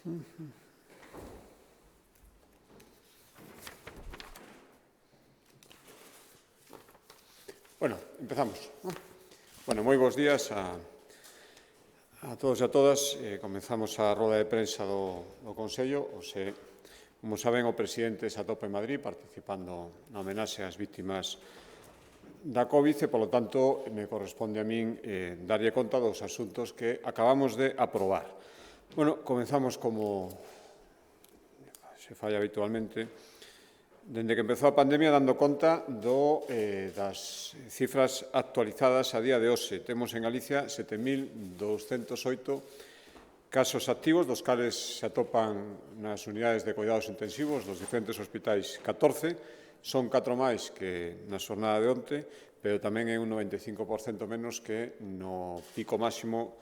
Bueno, empezamos. Bueno, moi bons días a todos e a todas. Comenzamos a roda de prensa do Consello. Como saben, o presidente se atopa en Madrid participando na homenaxe ás vítimas da COVID e, polo tanto, me corresponde a min darlle conta dos asuntos que acabamos de aprobar. Bueno, comenzamos como se fai habitualmente, dende que empezou a pandemia, dando conta das cifras actualizadas a día de hoxe. Temos en Galicia 7.208 casos activos, dos cales se atopan nas unidades de cuidados intensivos dos diferentes hospitais 14, son 4 máis que na xornada de onte, pero tamén é un 95% menos que no pico máximo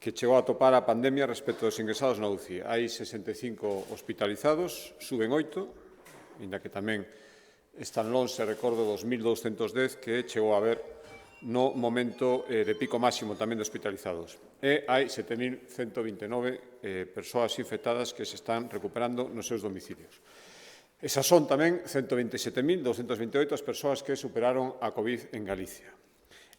que chegou a topar a pandemia respecto dos ingresados na UCI. Hai 65 hospitalizados, suben 8, ainda que tamén están lonxe, recordo, 2.210 que chegou a haber no momento de pico máximo tamén de hospitalizados. E hai 7.129 persoas infectadas que se están recuperando nos seus domicilios. Esas son tamén 127.228 as persoas que superaron a COVID en Galicia.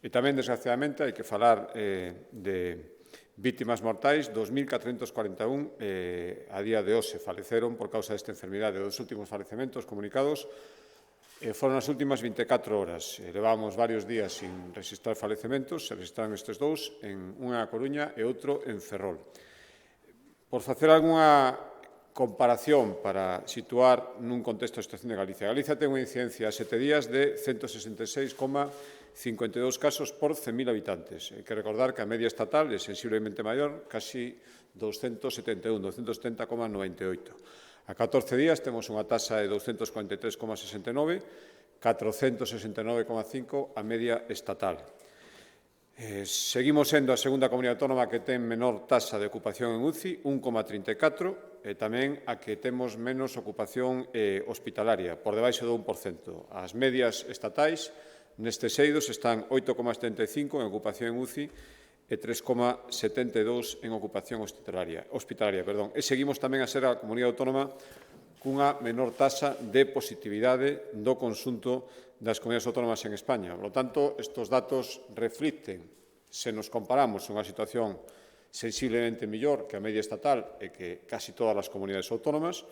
E tamén, desgraciadamente, hai que falar de vítimas mortais. 2.441 a día de hoxe faleceron por causa desta enfermidade. Os últimos falecementos comunicados foron as últimas 24 horas. Levamos varios días sin registrar falecementos, se registraron estes dous, unha na Coruña e outro en Ferrol. Por facer algunha comparación para situar nun contexto a situación de Galicia. Galicia ten unha incidencia a 7 días de 166,52 casos por 100.000 habitantes. Hai que recordar que a media estatal é sensiblemente maior, casi 271, 270,98. A 14 días temos unha taxa de 243,69, 469,5 a media estatal. Seguimos sendo a segunda comunidade autónoma que ten menor taxa de ocupación en UCI, 1,34, e tamén a que temos menos ocupación hospitalaria, por debaixo do 1%. As medias estatais nestes eidos están 8,75 en ocupación en UCI e 3,72 en ocupación hospitalaria. E seguimos tamén a ser a comunidade autónoma cunha menor taxa de positividade do conxunto das comunidades autónomas en España. Por lo tanto, estes datos reflicten, se nos comparamos, unha situación sensiblemente mellor que a media estatal e que casi todas as comunidades autónomas,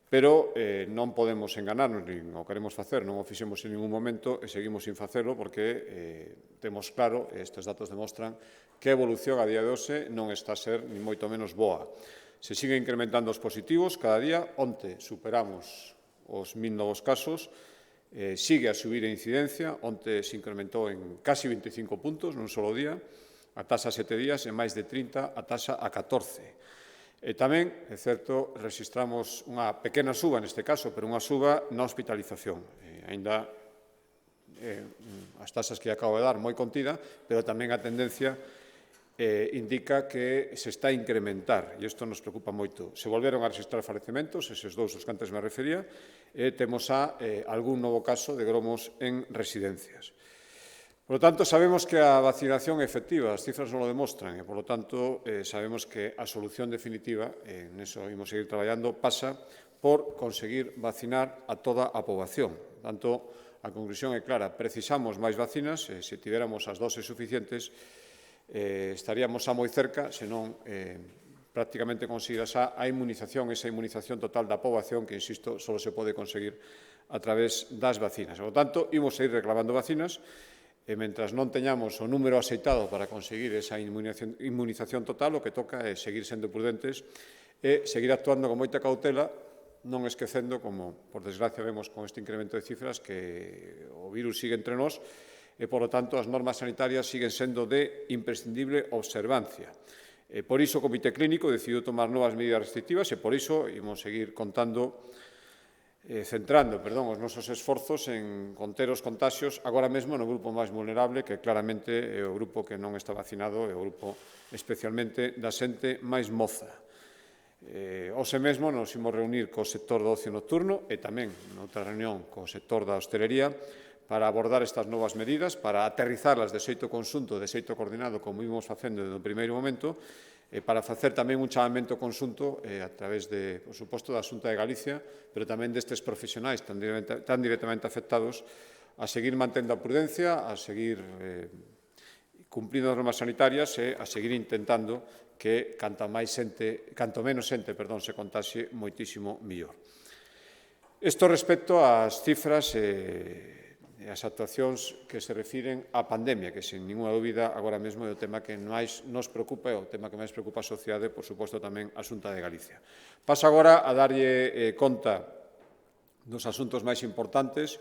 pero non podemos enganarnos, nin o queremos facer, non o fixemos en ningún momento e seguimos sin facelo porque temos claro, e estes datos demostran, que a evolución a día de hoxe non está a ser ni moito menos boa. Se siguen incrementando os positivos cada día, onte superamos os 1.000 novos casos, sigue a subir a incidencia, onte se incrementou en casi 25 puntos nun solo día, a taxa a 7 días e máis de 30 a taxa a 14. E tamén, é certo, registramos unha pequena suba neste caso, pero unha suba na hospitalización. Aínda as taxas que acabo de dar moi contida, pero tamén a tendencia indica que se está a incrementar, e isto nos preocupa moito. Se volveron a registrar falecementos, eses dous os que antes me refería, e temos algún novo caso de gromos en residencias. Por lo tanto, sabemos que a vacinación é efectiva, as cifras non o demostran, e, por lo tanto, sabemos que a solución definitiva, en eso imos seguir traballando, pasa por conseguir vacinar a toda a poboación. Por tanto, a conclusión é clara, precisamos máis vacinas, se tiveramos as doses suficientes, estaríamos xa moi cerca, senón prácticamente conseguir xa a inmunización, esa inmunización total da poboación que, insisto, só se pode conseguir a través das vacinas. Por lo tanto, imos seguir reclamando vacinas e, mentras non teñamos o número aceitado para conseguir esa inmunización total, o que toca é seguir sendo prudentes e seguir actuando con moita cautela, non esquecendo, como, por desgracia, vemos con este incremento de cifras, que o virus sigue entre nós, e, por lo tanto, as normas sanitarias siguen sendo de imprescindible observancia. Por iso, o Comité Clínico decidiu tomar novas medidas restrictivas e, por iso, imos seguir centrando os nosos esforzos en conter os contaxios agora mesmo no grupo máis vulnerable, que claramente é o grupo que non está vacinado, é o grupo especialmente da xente máis moza. Hoxe mesmo nos imos reunir co sector do ocio nocturno e tamén noutra reunión co sector da hostelería para abordar estas novas medidas, para aterrizarlas de xeito conxunto, de xeito coordinado, como ímos facendo desde o primeiro momento, para facer tamén un chamamento conxunto a través, por suposto, da Xunta de Galicia, pero tamén destes profesionais tan directamente afectados, a seguir mantendo a prudencia, a seguir cumprindo as normas sanitarias e a seguir intentando que canto menos xente se contaxe, moitísimo mellor. Isto respecto ás cifras e as actuacións que se refiren á pandemia, que, sen ninguna dúbida, agora mesmo é o tema que máis nos preocupa e o tema que máis preocupa a sociedade, por suposto, tamén a Xunta de Galicia. Paso agora a darlle conta dos asuntos máis importantes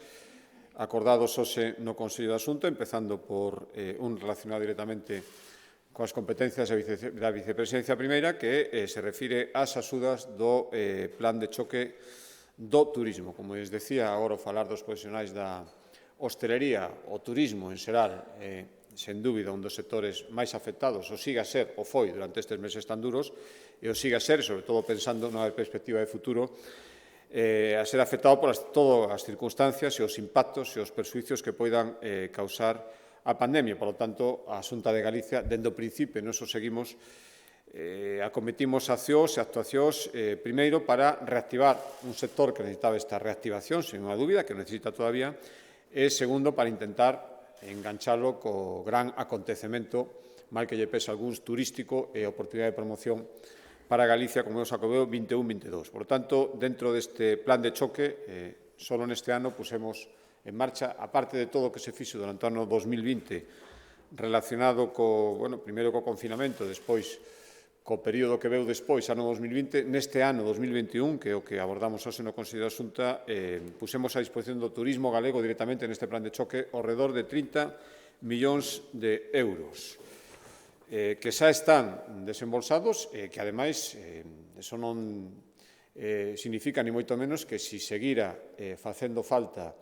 acordados hoxe no Consello da Xunta, empezando por un relacionado directamente coas competencias da Vicepresidencia Primeira, que se refire ás axudas do Plan de Choque do Turismo. Como lles decía, agora ao falar dos profesionais da hostelería, o turismo en xeral, sen dúbida, un dos sectores máis afectados, o siga a ser, o foi durante estes meses tan duros, e o siga a ser, sobre todo pensando nunha perspectiva de futuro, a ser afectado por todas as circunstancias e os impactos e os perxuicios que poidan causar a pandemia. Por lo tanto, a Xunta de Galicia, dende o principio, nos seguimos, acometimos accións e actuacións, primeiro, para reactivar un sector que necesitaba esta reactivación, sen unha dúbida, que necesita todavía, e, segundo, para intentar enganchalo co gran acontecemento, mal que lle pese a algúns, turístico e oportunidade de promoción para Galicia, como é o Xacobeo 21-22. Por tanto, dentro deste plan de choque, só neste ano pusemos en marcha, aparte de todo o que se fixo durante o ano 2020, relacionado primeiro co confinamento, despois co período que veu despois, ano 2020, neste ano 2021, que é o que abordamos hoxe no Consello da Xunta, pusemos a disposición do turismo galego directamente neste plan de choque ao redor de 30 millóns de euros, que xa están desembolsados e que, ademais, eso non significa ni moito menos que, se seguira facendo falta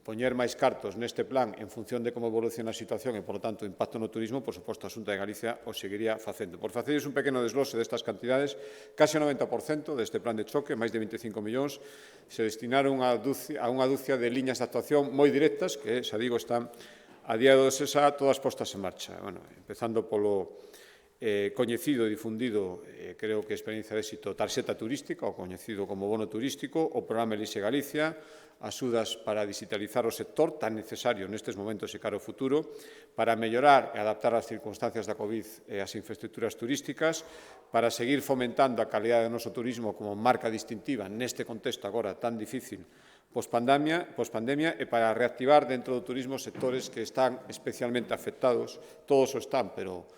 poñer máis cartos neste plan en función de como evoluciona a situación e, polo tanto, o impacto no turismo, por suposto, a Xunta de Galicia o seguiría facendo. Por facerles un pequeno desglose destas cantidades, case o 90% deste plan de choque, máis de 25 millóns, se destinaron a unha dúcia de liñas de actuación moi directas que, xa digo, están a día de hoxe xa todas postas en marcha. Empezando polo coñecido e difundido, creo que experiencia de éxito, tarxeta turística, o coñecido como bono turístico, o programa Elixe Galicia, axudas para digitalizar o sector, tan necesario nestes momentos e cara ao futuro, para mellorar e adaptar as circunstancias da COVID e as infraestructuras turísticas, para seguir fomentando a calidade do noso turismo como marca distintiva neste contexto agora tan difícil pospandemia e para reactivar dentro do turismo sectores que están especialmente afectados, todos o están, pero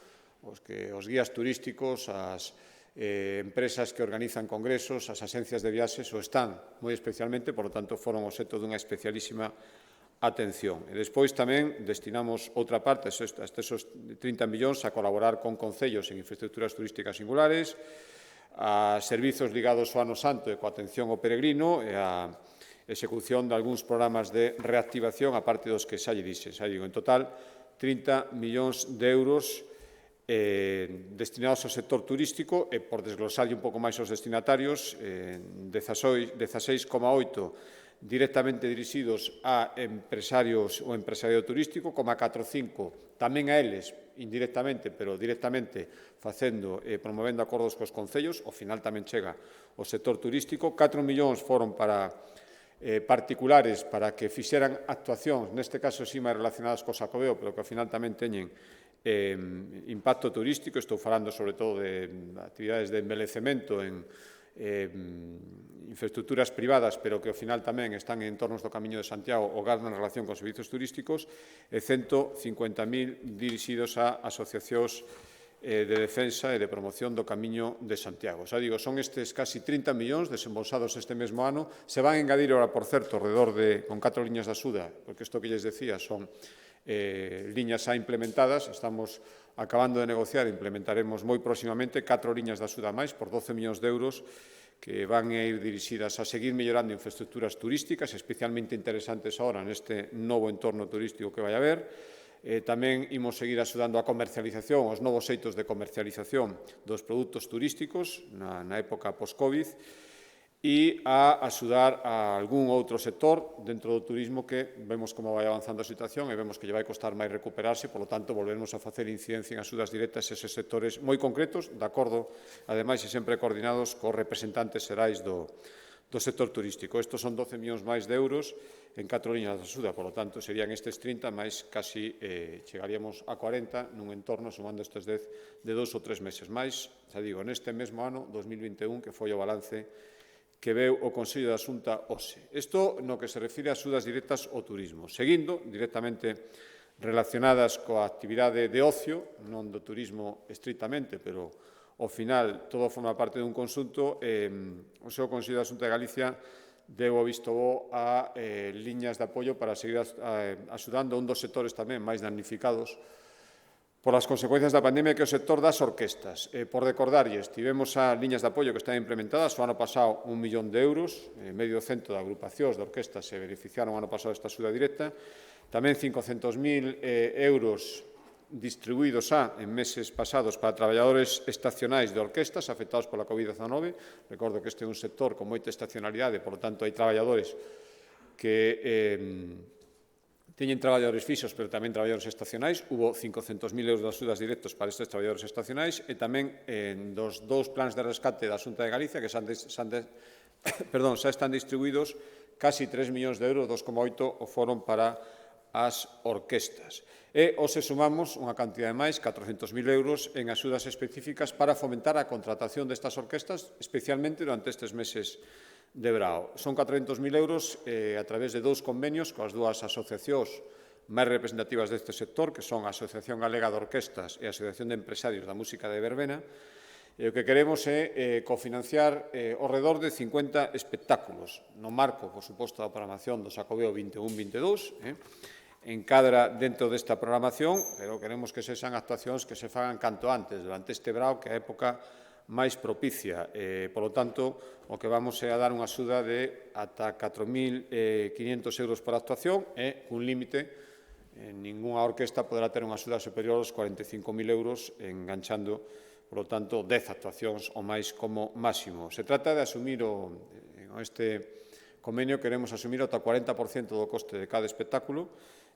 os guías turísticos, as empresas que organizan congresos, as axencias de viaxes, o están moi especialmente, por lo tanto, foron obxecto dunha especialísima atención. E despois tamén destinamos outra parte, esos 30 millóns, a colaborar con concellos en infraestructuras turísticas singulares, a servizos ligados ao Ano Santo e coa atención ao peregrino e a execución de algúns programas de reactivación, a parte dos que xa lle dixen. Xa digo, en total, 30 millóns de euros destinados ao sector turístico e, por desglosarlle un pouco máis aos destinatarios, 16,8 directamente dirixidos a empresarios ou empresariado turístico, 4,5 tamén a eles, indirectamente, pero directamente facendo e promovendo acordos cos concellos, ao final tamén chega o sector turístico. 4 millóns foron para particulares para que fixeran actuacións, neste caso sí máis relacionadas co Xacobeo, pero que ao final tamén teñen impacto turístico. Estou falando sobre todo de actividades de embelecemento en infraestructuras privadas, pero que ao final tamén están en entornos do Camiño de Santiago ou gardan relación con servizos turísticos, e 150.000 dirixidos a asociacións de defensa e de promoción do Camiño de Santiago. Xa digo, son estes casi 30 millóns desembolsados este mesmo ano. Se van a engadir ahora, por certo, alrededor con 4 liñas de axuda, porque isto que lles decía son liñas xa implementadas. Estamos acabando de negociar e implementaremos moi próximamente 4 liñas de axuda máis por 12 millóns de euros que van a ir dirixidas a seguir mellorando infraestructuras turísticas, especialmente interesantes ahora neste novo entorno turístico que vai haber. Tamén imos seguir axudando a comercialización, os novos xeitos de comercialización dos produtos turísticos na época post-Covid. e a axudar a algún outro sector dentro do turismo que vemos como vai avanzando a situación e vemos que lle vai costar máis recuperarse, polo tanto, volvemos a facer incidencia en axudas directas a eses sectores moi concretos, de acordo, ademais, e sempre coordinados cos representantes xerais do sector turístico. Estos son 12 millóns máis de euros en 4 liñas de axuda, polo tanto, serían estes 30, máis casi chegaríamos a 40 nun entorno, sumando estes 10 de 2 ou 3 meses máis, xa digo, neste mesmo ano, 2021, que foi o balance que veu o Consello da Xunta hoxe. Isto no que se refire a axudas directas ao turismo. Seguindo, directamente relacionadas coa actividade de ocio, non do turismo estritamente, pero ao final todo forma parte dun conxunto, o seu Consello da Xunta de Galicia deu o visto bo a liñas de apoio para seguir axudando a un dos sectores tamén máis damnificados por as consecuencias da pandemia, que é o sector das orquestas. Por recordarlles, tivemos as liñas de apoio que están implementadas o ano pasado 1 millón de euros, medio cento de agrupacións de orquestas se beneficiaron o ano pasado esta axuda directa, tamén 500.000 euros distribuídos en meses pasados para traballadores estacionais de orquestas afectados pola COVID-19. Recordo que este é un sector con moita estacionalidade, por lo tanto, hai traballadores que teñen traballadores fixos, pero tamén traballadores estacionais. Hubo 500.000 euros de axudas directos para estes traballadores estacionais e tamén dos dous plans de rescate da Xunta de Galicia que xa están distribuídos casi 3 millóns de euros, 2,8 o foron para as orquestas. E hoxe sumamos unha cantidade máis, 400.000 euros, en axudas específicas para fomentar a contratación destas orquestas, especialmente durante estes meses de verao. Son 400.000 euros a través de dous convenios coas dúas asociacións máis representativas deste sector, que son a Asociación Galega de Orquestas e a Asociación de Empresarios da Música de Verbena, e o que queremos é cofinanciar ao redor de 50 espectáculos, no marco, por suposto, da programación do Xacobeo 21-22, encadra dentro desta programación, pero queremos que sexan actuacións que se fagan canto antes, durante este verao, que é a época máis propicia. Por lo tanto, o que vamos é a dar unha axuda de ata 4.500 euros por actuación e un límite. Ninguna orquesta poderá ter unha axuda superior aos 45.000 euros, enganchando, por lo tanto, 10 actuacións ou máis como máximo. Se trata de asumir este convenio, queremos asumir ata 40% do coste de cada espectáculo.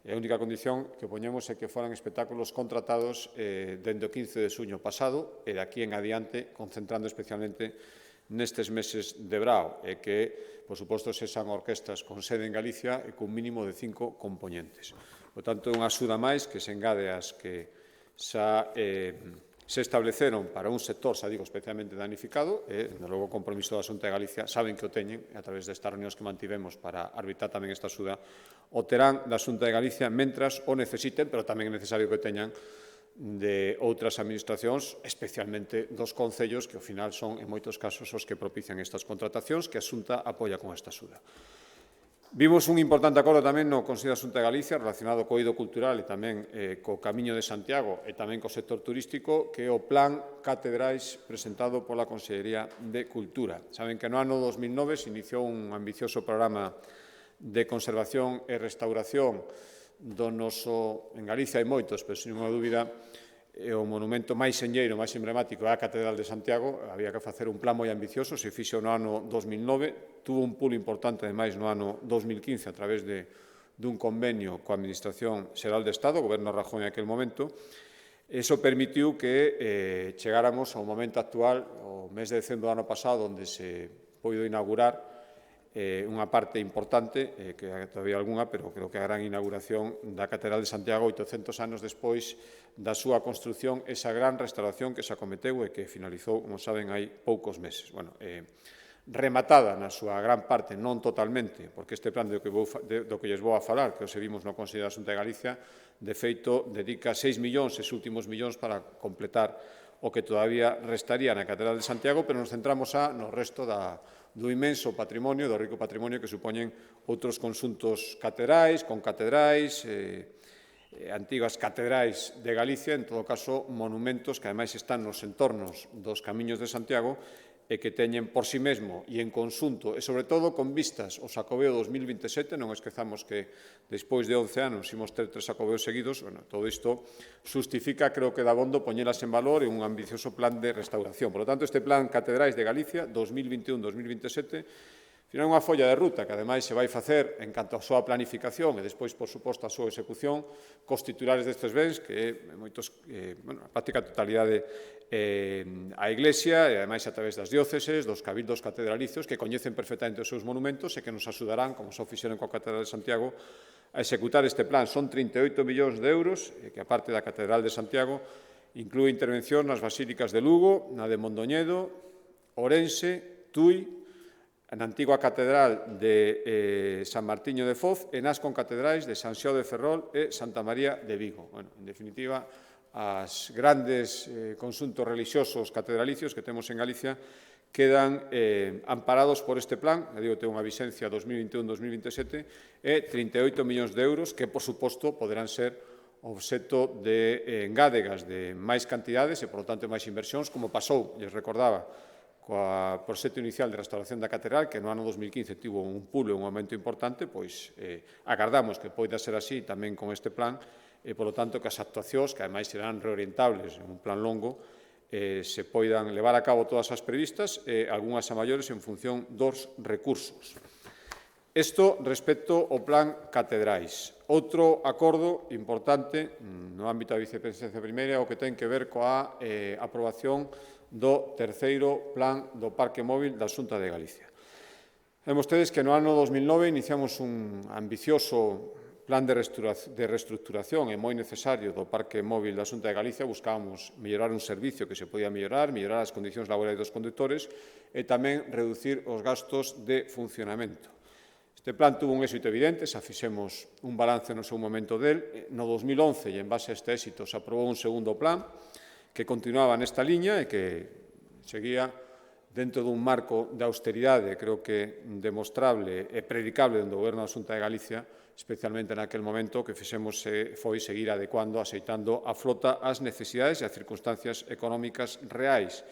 A única condición que poñemos é que foran espectáculos contratados dende o 15 de xuño pasado e de aquí en adiante, concentrando especialmente nestes meses de verao, e que, por suposto, sexan orquestas con sede en Galicia e cun mínimo de 5 componentes. Por tanto, é unha axuda máis que se engade ás que xa se estableceron para un sector, xa digo, especialmente danificado, e, desde logo, o compromiso da Xunta de Galicia saben que o teñen, a través destas reunións que mantivemos para arbitrar tamén esta axuda, o terán da Xunta de Galicia mentras o necesiten, pero tamén é necesario que o teñan de outras administracións, especialmente dos concellos, que ao final son, en moitos casos, os que propician estas contratacións, que a Xunta apoia con esta axuda. Vimos un importante acordo tamén no Consello da Xunta de Galicia relacionado co eido cultural e tamén co Camiño de Santiago e tamén co sector turístico, que é o Plan Catedrais presentado pola Consellería de Cultura. Saben que no ano 2009 se iniciou un ambicioso programa de conservación e restauración do noso, en Galicia hai moitos, pero sen ninguna dúbida, o monumento máis enlleiro, máis emblemático é a Catedral de Santiago. Había que facer un plan moi ambicioso, se fixo no ano 2009, tuvo un pulo importante, ademais, no ano 2015, a través dun convenio coa Administración Xeral de Estado, o Goberno Rajoy en aquel momento. Iso permitiu que chegáramos ao momento actual, o mes de decembro do ano pasado, onde se poido inaugurar unha parte importante, que todavía algunha, pero creo que a gran inauguración da Catedral de Santiago, 800 anos despois da súa construción, esa gran restauración que se acometeu e que finalizou, como saben, hai poucos meses. Bueno, rematada na súa gran parte, non totalmente, porque este plan do que lles vou a falar, que os vimos no Consello da Xunta de Galicia, de feito, dedica 6 millóns, os últimos millóns, para completar o que todavía restaría na Catedral de Santiago, pero nos centramos no resto do inmenso patrimonio, do rico patrimonio que supoñen outros conxuntos catedrais, concatedrais, antigas catedrais de Galicia, en todo caso, monumentos que ademais están nos entornos dos Camiños de Santiago e que teñen por si mesmo e en conxunto, e sobre todo con vistas ao Xacobeo 2027, non esquezamos que despois de 11 anos imos ter 3 Xacobeos seguidos, bueno, todo isto justifica, creo que dabondo, poñelas en valor e un ambicioso plan de restauración. Por lo tanto, este plan Catedrais de Galicia 2021-2027 final unha folla de ruta que, ademais, se vai facer en canto á súa planificación e, despois, por suposto, a súa execución cos titulares destes bens, que é a práctica totalidade a Iglesia e, ademais, a través das dióceses, dos cabildos catedralicios, que coñecen perfectamente os seus monumentos e que nos axudarán, como xa fixeron coa Catedral de Santiago, a executar este plan. Son 38 millóns de euros, que, a parte da Catedral de Santiago, inclúe intervención nas basílicas de Lugo, na de Mondoñedo, Ourense, Tui, na antiga Catedral de San Martiño de Foz e nas concatedrais de San Xiao de Ferrol e Santa María de Vigo. Bueno, en definitiva, as grandes conxuntos religiosos catedralicios que temos en Galicia quedan amparados por este plan, digo, ten unha vixencia 2021-2027, e 38 millóns de euros que, por suposto, poderán ser obxecto de engádegas de máis cantidades e, por lo tanto, máis inversións, como pasou, lles recordaba, coa proxecto inicial de restauración da catedral, que no ano 2015 tivo un pulo e un aumento importante, pois agardamos que poida ser así tamén con este plan e, polo tanto, que as actuacións, que ademais serán reorientables en un plan longo, se poidan levar a cabo todas as previstas e algunhas a maiores en función dos recursos. Isto respecto ao plan catedrais. Outro acordo importante no ámbito da vicepresidencia primeira o que ten que ver coa aprobación do terceiro plan do Parque Móvil da Xunta de Galicia. Ven vostedes que no ano 2009 iniciamos un ambicioso plan de reestructuración e moi necesario do Parque Móvil da Xunta de Galicia. Buscábamos mellorar un servicio que se podía mellorar as condicións laborais dos condutores e tamén reducir os gastos de funcionamento. Este plan tuvo un éxito evidente, xa fixemos un balance no seu momento del. No 2011, e en base a este éxito, se aprobou un segundo plan que continuaba nesta liña e que seguía dentro dun marco de austeridade, creo que demostrable e predicable do Goberno da Xunta de Galicia, especialmente naquel momento que fixemos foi seguir adecuando, axeitando a flota ás necesidades e ás circunstancias económicas reais.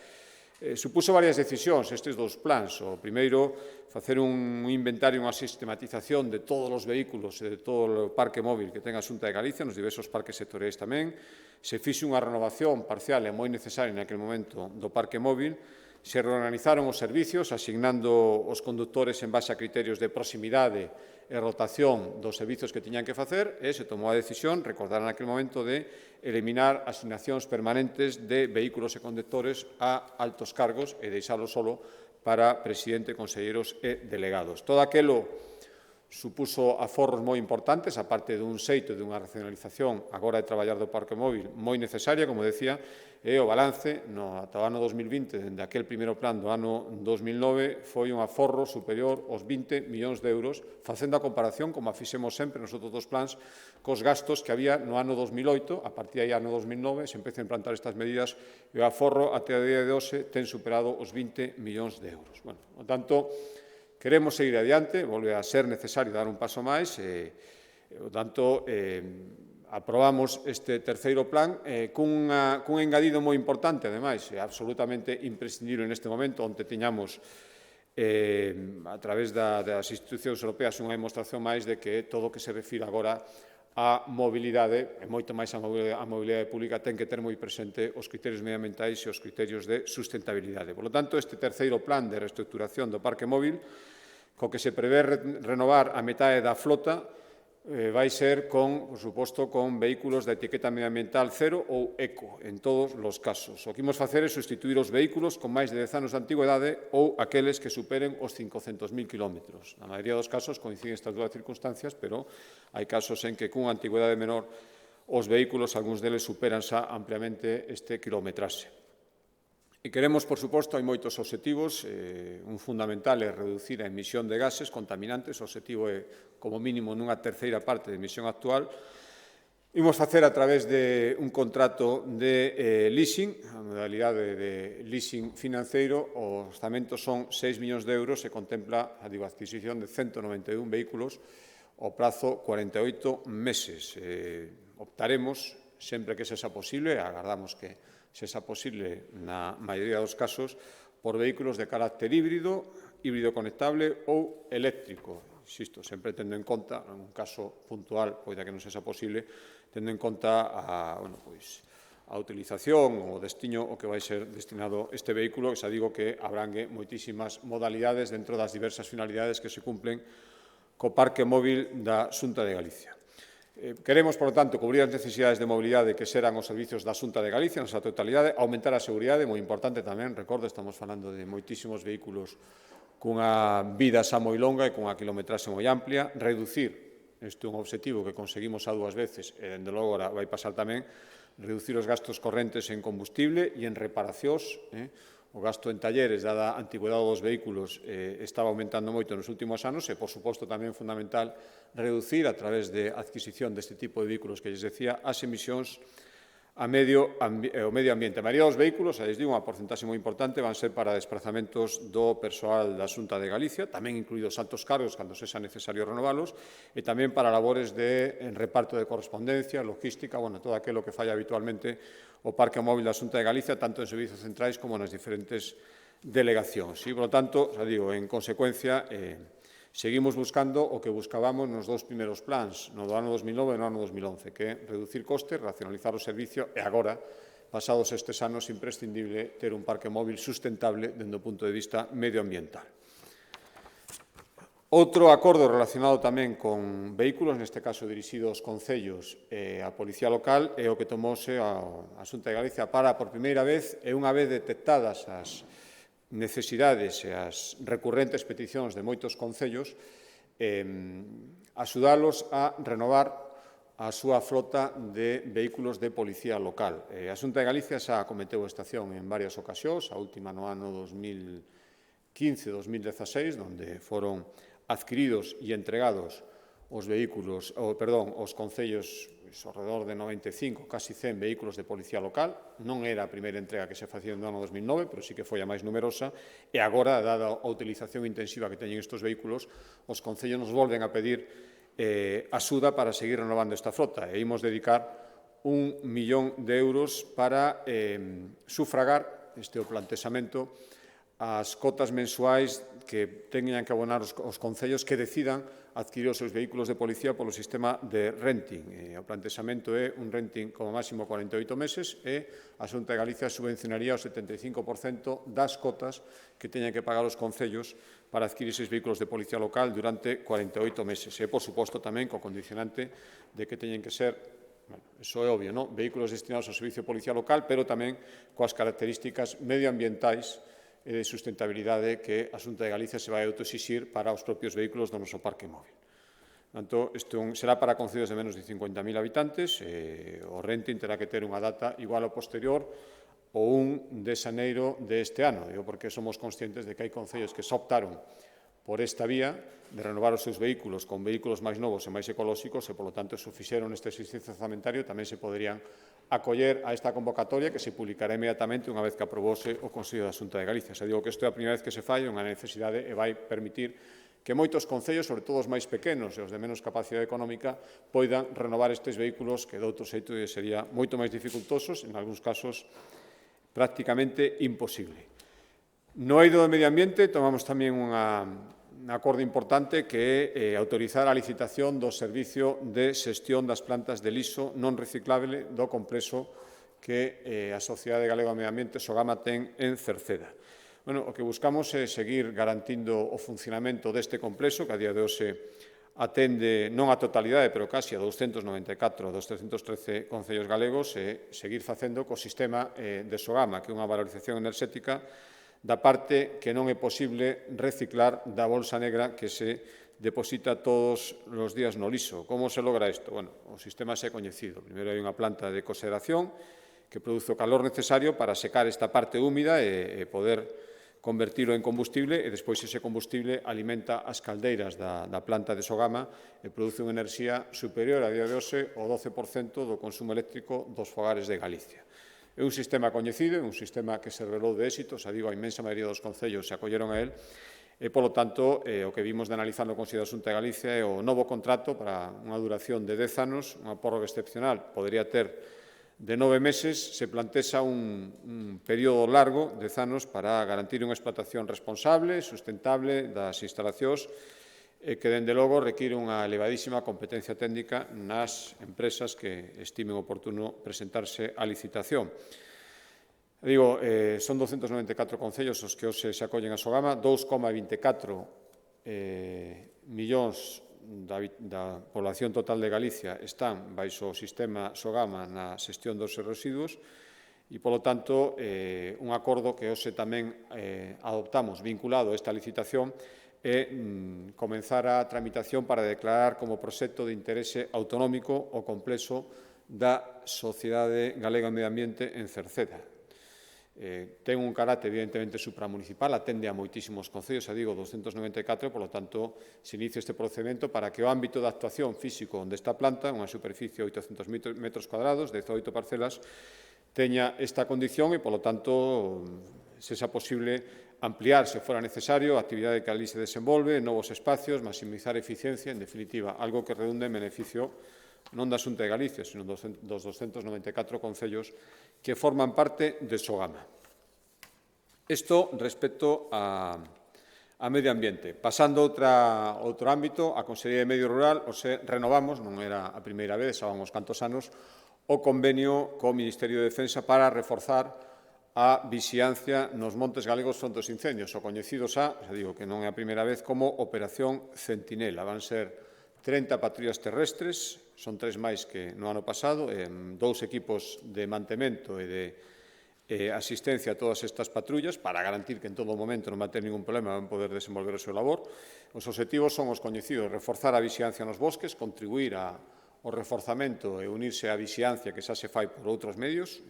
Supuso varias decisións estes dos plans. O primeiro, facer un inventario, unha sistematización de todos os vehículos e de todo o parque móvil que ten a Xunta de Galicia, nos diversos parques sectoriais tamén. Se fixe unha renovación parcial e moi necesaria naquele momento do parque móvil. Se reorganizaron os servicios, asignando os condutores en base a criterios de proximidade e rotación dos servicios que tiñan que facer, e se tomou a decisión, recordar naquele momento, de eliminar asignacións permanentes de vehículos e condutores a altos cargos e deixálos solo para presidente, conselleiros e delegados. Todo aquelo supuso aforros moi importantes, a parte dun xeito de unha racionalización agora de traballar do parque móvil moi necesaria, como decía, e o balance ata o ano 2020, dende aquel primeiro plan do ano 2009, foi un aforro superior aos 20 millóns de euros, facendo a comparación, como a fixemos sempre nos outros dos plans, cos gastos que había no ano 2008, a partir do ano 2009, se empeza a implantar estas medidas, e o aforro até a día de hoxe ten superado os 20 millóns de euros. Bueno, por tanto, queremos seguir adiante, volve a ser necesario dar un paso máis e, por tanto, aprobamos este terceiro plan cun engadido moi importante, ademais, e absolutamente imprescindible neste momento, onde tiñamos, a través das institucións europeas, unha demostración máis de que todo o que se refira agora a mobilidade, e moito máis a mobilidade pública, ten que ter moi presente os criterios medioambientais e os criterios de sustentabilidade. Por lo tanto, este terceiro plan de reestructuración do parque móvil, co que se prevé renovar a metade da flota, vai ser, por suposto, con vehículos de etiqueta medioambiental cero ou eco, en todos os casos. O que imos facer é sustituir os vehículos con máis de 10 anos de antigüedade ou aqueles que superen os 500.000 kilómetros. Na maioría dos casos coinciden estas dúas circunstancias, pero hai casos en que cunha antigüedade menor os vehículos, algúns deles, superan xa ampliamente este quilometraxe. E queremos, por suposto, hai moitos obxectivos. Un fundamental é reducir a emisión de gases contaminantes. O obxectivo é, como mínimo, nunha terceira parte da emisión actual. Imos facer a través de un contrato de leasing, a modalidade de leasing financeiro. O orzamento son 6 millóns de euros e contempla a adquisición de 191 vehículos ao prazo 48 meses. Optaremos, sempre que sexa posible, agardamos que sexa posible na maioría dos casos, por vehículos de carácter híbrido, híbrido conectable ou eléctrico. Insisto, sempre tendo en conta, en un caso puntual, poida que non sexa posible, tendo en conta a utilización ou o destino o que vai ser destinado este vehículo, que xa digo que abrangue moitísimas modalidades dentro das diversas finalidades que se cumplen co parque móvil da Xunta de Galicia. Queremos, por lo tanto, cubrir as necesidades de mobilidade que serán os servizos da Xunta de Galicia na súa totalidade, aumentar a seguridade, moi importante tamén, recordo, estamos falando de moitísimos vehículos cunha vida xa moi longa e cunha quilometraxe moi amplia, reducir, este é un obxectivo que conseguimos a dúas veces, e, dende logo, agora vai pasar tamén, reducir os gastos correntes en combustible e en reparacións. O gasto en talleres, dada a antigüedade dos vehículos, estaba aumentando moito nos últimos anos e, por suposto, tamén é fundamental reducir, a través de adquisición deste tipo de vehículos que lles decía, as emisións ao medio ambiente. A maioría dos vehículos, xa lles digo, unha porcentaxe moi importante, van ser para desplazamentos do persoal da Xunta de Galicia, tamén incluídos altos cargos, cando sexa necesario renovalos, e tamén para labores de reparto de correspondencia, logística, todo aquilo que falla habitualmente o Parque Móvil da Xunta de Galicia, tanto en servizos centrais como nas diferentes delegacións. E, por lo tanto, xa digo, en consecuencia, seguimos buscando o que buscábamos nos dous primeiros plans, no do ano 2009 e no ano 2011, que é reducir costes, racionalizar o servicio e agora, pasados estes anos, imprescindible ter un parque móvil sustentable dende o punto de vista medioambiental. Outro acordo relacionado tamén con vehículos, neste caso dirixidos aos concellos e á Policía Local, é o que tomouse a Xunta de Galicia para, por primeira vez, e unha vez detectadas as necesidades e as recurrentes peticións de moitos concellos, axudalos a renovar a súa flota de vehículos de Policía Local. A Xunta de Galicia xa acometeu esta acción en varias ocasións, a última no ano 2015-2016, onde foron adquiridos e entregados os vehículos, os concellos, ao redor de 95, casi 100 vehículos de Policía Local. Non era a primeira entrega que se facía no ano 2009, pero sí que foi a máis numerosa, e agora, dada a utilización intensiva que teñen estes vehículos, os concellos nos volven a pedir axuda para seguir renovando esta flota, e imos dedicar 1 millón de euros para sufragar este o plantexamento as cotas mensuais que teñan que abonar os concellos que decidan adquirir os seus vehículos de policía polo sistema de renting. O plantexamento é un renting como máximo 48 meses e a Xunta de Galicia subvencionaría o 75% das cotas que teñan que pagar os concellos para adquirir eses vehículos de policía local durante 48 meses. E, por suposto, tamén co condicionante de que teñen que ser, iso é obvio, vehículos destinados ao servicio de policía local, pero tamén coas características medioambientais e de sustentabilidade que a Xunta de Galicia se vai autoexixir para os propios vehículos do noso parque móvil. Tanto, isto será para concellos de menos de 50.000 habitantes, o renting terá que ter unha data igual ou posterior o 1 de xaneiro deste ano, porque somos conscientes de que hai concellos que xa optaron por esta vía de renovar os seus vehículos con vehículos máis novos e máis ecolóxicos e, polo tanto, se o fixeron neste exercicio orzamentario, tamén se poderían acoller a esta convocatoria que se publicará inmediatamente unha vez que aprobose o Consello da Xunta de Galicia. Xa digo que isto é a primeira vez que se fai, unha necesidade e vai permitir que moitos concellos, sobre todo os máis pequenos e os de menos capacidade económica, poidan renovar estes vehículos que, de outro xeito, sería moito máis dificultosos, en algúns casos prácticamente imposible. No eido do medio ambiente tomamos tamén un acordo importante que é autorizar a licitación do servicio de xestión das plantas de lixo non reciclable do complexo que a Sociedade Galega do Medio Ambiente, Sogama, ten en Cerceda. O que buscamos é seguir garantindo o funcionamento deste complexo, que a día de hoxe atende non a totalidade, pero casi a 294 dos 313 concellos galegos, e seguir facendo co sistema de Sogama, que é unha valorización enerxética da parte que non é posible reciclar da bolsa negra que se deposita todos os días no lixo. Como se logra isto? O sistema é coñecido. Primeiro hai unha planta de consideración que produce o calor necesario para secar esta parte húmida e poder convertilo en combustible, e despois ese combustible alimenta as caldeiras da planta de Sogama e produce unha enerxía superior a día de hoxe ao 12% do consumo eléctrico dos fogares de Galicia. É un sistema coñecido, é un sistema que se revelou de éxito, xa digo, a inmensa maioría dos concellos se acolleron a él, e, polo tanto, o que vimos de analizar no Consello da Xunta de Galicia é o novo contrato para unha duración de 10 anos, unha prórroga excepcional, podería ter de 9 meses se plantexa un período largo, 10 anos, para garantir unha explotación responsable, sustentable das instalacións e que, dende logo, require unha elevadísima competencia técnica nas empresas que estimen oportuno presentarse á licitación. Digo, son 294 concellos os que hoxe se acollen a Sogama, 2,24 millóns da población total de Galicia están baixo o sistema Sogama na xestión dos seus residuos e, polo tanto, un acordo que hoxe tamén adoptamos vinculado a esta licitación é comenzar a tramitación para declarar como proxecto de interese autonómico o complexo da Sociedade Galega de Medio Ambiente en Cerceda. Ten un carácter evidentemente supramunicipal, atende a moitísimos concellos, xa digo, 294, por lo tanto, se inicia este procedimento para que o ámbito de actuación físico onde está a planta, unha superficie de 800 metros cuadrados, 18 parcelas, teña esta condición e, por lo tanto, se xa posible ampliar, se fora necesario, a actividade que ali se desenvolve, novos espacios, maximizar eficiencia, en definitiva, algo que redunde en beneficio non da Xunta de Galicia, sino dos 294 concellos que forman parte de Sogama. Isto respecto a medio ambiente. Pasando a outro ámbito, a Consellería de Medio Rural, renovamos, non era a primeira vez, xa vamos cantos anos, o convenio co Ministerio de Defensa para reforzar a vixiancia nos montes galegos fronte aos incendios, o coñecido xa digo que non é a primeira vez, como Operación Centinela. Van ser 30 patrullas terrestres, son 3 máis que no ano pasado, 2 equipos de mantemento e de asistencia a todas estas patrullas para garantir que en todo momento non va a ter ningún problema, van poder desenvolver o seu labor. Os obxectivos son os coñecidos: reforzar a vixiancia nos bosques, contribuir ao reforzamento e unirse á vixiancia que xa se fai por outros medios,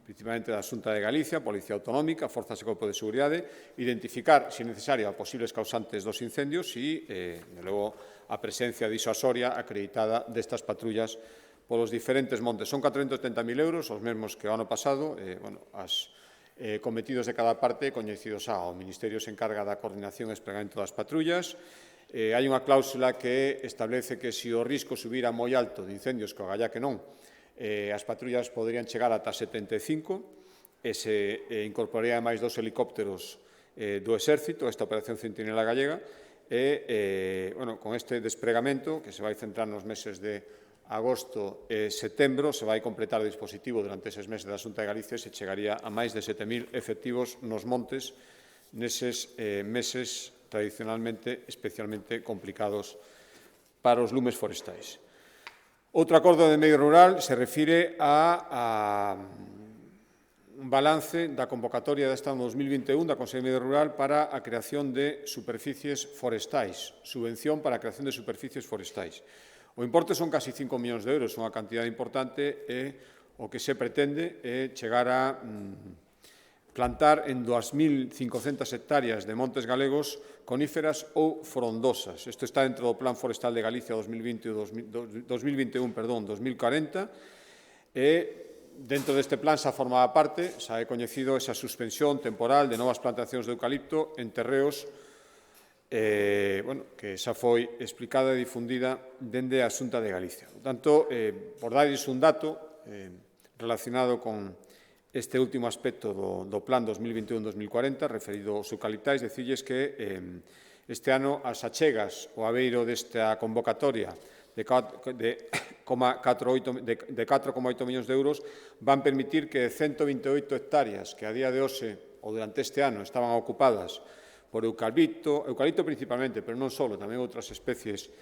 principalmente da Xunta de Galicia, Policía Autonómica, Forzas e Corpo de Seguridade, identificar, se necesario, a posibles causantes dos incendios e, de logo, a presencia disuasoria acreditada destas patrullas polos diferentes montes. Son 430.000 euros, os mesmos que o ano pasado, as cometidos de cada parte coñecidos o Ministerio se encarga da coordinación e espregamento das patrullas. Hai unha cláusula que establece que se o risco subira moi alto de incendios, que o galla que non, as patrullas poderían chegar ata 75 e se incorporarían máis 2 helicópteros do Exército, esta Operación Centinela gallega, e, con este despregamento, que se vai centrar nos meses de agosto e setembro, se vai completar o dispositivo durante eses meses da Xunta de Galicia e se chegaría a máis de 7.000 efectivos nos montes neses meses tradicionalmente especialmente complicados para os lumes forestais. Outro acordo de medio rural se refire a un balance da convocatoria deste ano 2021 da Consellería de Medio Rural para a creación de superficies forestais, subvención para a creación de superficies forestais. O importe son casi 5 millóns de euros, unha cantidade importante, e o que se pretende é chegar a plantar en 2.500 hectáreas de montes galegos coníferas ou frondosas. Isto está dentro do Plan Forestal de Galicia 2021-2040 e dentro deste plan xa formaba parte, xa é coñecido esa suspensión temporal de novas plantacións de eucalipto en terreos que xa foi explicada e difundida dende a Xunta de Galicia. Por tanto, por darles un dato relacionado con este último aspecto do plan 2021-2040, referido aos eucaliptais, decirles que este ano as achegas ao abeiro desta convocatoria de 4,8 millóns de euros van permitir que 128 hectáreas que a día de hoxe ou durante este ano estaban ocupadas por eucalipto principalmente, pero non só, tamén outras especies